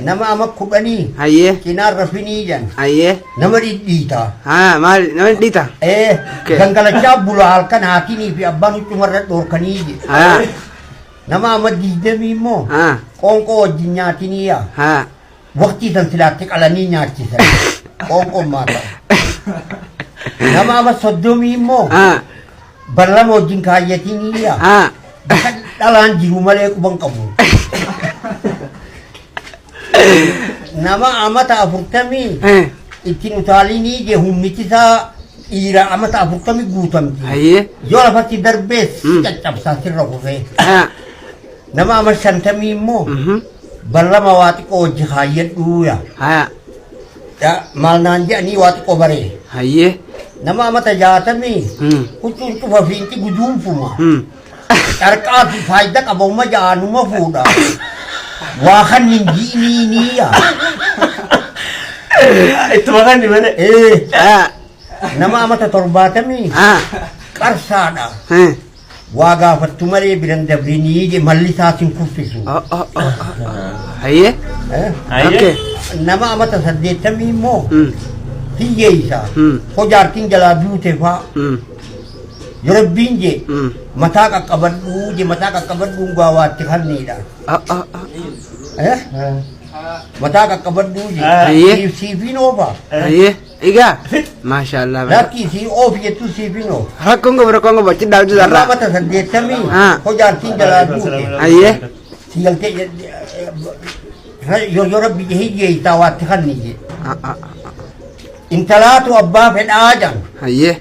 nama ama kudhanii Hayyee. cinaan rafinii jan Hayyee. nama dhidhiita. Maal nama dhiita? Okay. Gangalachaa bula halkan haakinii fi abbaan uccumarra dhoorkanii je. Nama ama diidamii immoo qoonqoo wajjin nyaatiniiya. Waqtii san silaatti qalanii nyaachisan. Qoonqoon maata. Nama ama soddomii immoo barlama wajjin kaayyatiniiya. Bakka dhalaan jiru malee quban qabu. Nama amata 40 ittiin utaalinii je humnichisaa dhiira amata 40 guutamti. Yoo lafatti darbees caccabsaa sirra kufee. Nama ama 50 immoo barlama waa xiqqoo wajji kaayyadhuuya. Maal naan jedhanii waa xiqqoo baree. Nama amata 60 huccuun cufa fiinti guduunfuma. Carqaa fi faayidaa qabauma jaanuma fuudha. Waa kan hin jiiniiniya. Itti makanni mana. Nama amata 70 qarsaadha. Waa gaafattu malee biran dabrinii je malli isaatiin kuffisu. Hayyee. Nama amata 80 immoo hiyyeessa. Hojaartiin jalaa duute faa. Yorobbiin je mataa qaqqabadhuu je mataa qaqqabadhuun gaawaatti kanniidha. Mataa qaqqabadhuu je siifiin oofa. Egaa maashaallah. Lakkii sii oofi jettu siifiin oofa. Rakkoon gobra koon gobra ci daawwitu sarara. Nama amata 80 hojaartiin jalaa duute. Hayyee. Sigaltee yorobbi je hiyyeessaa waatti kanni je. Intalaatu abbaa fedhaa jan. Hayyee.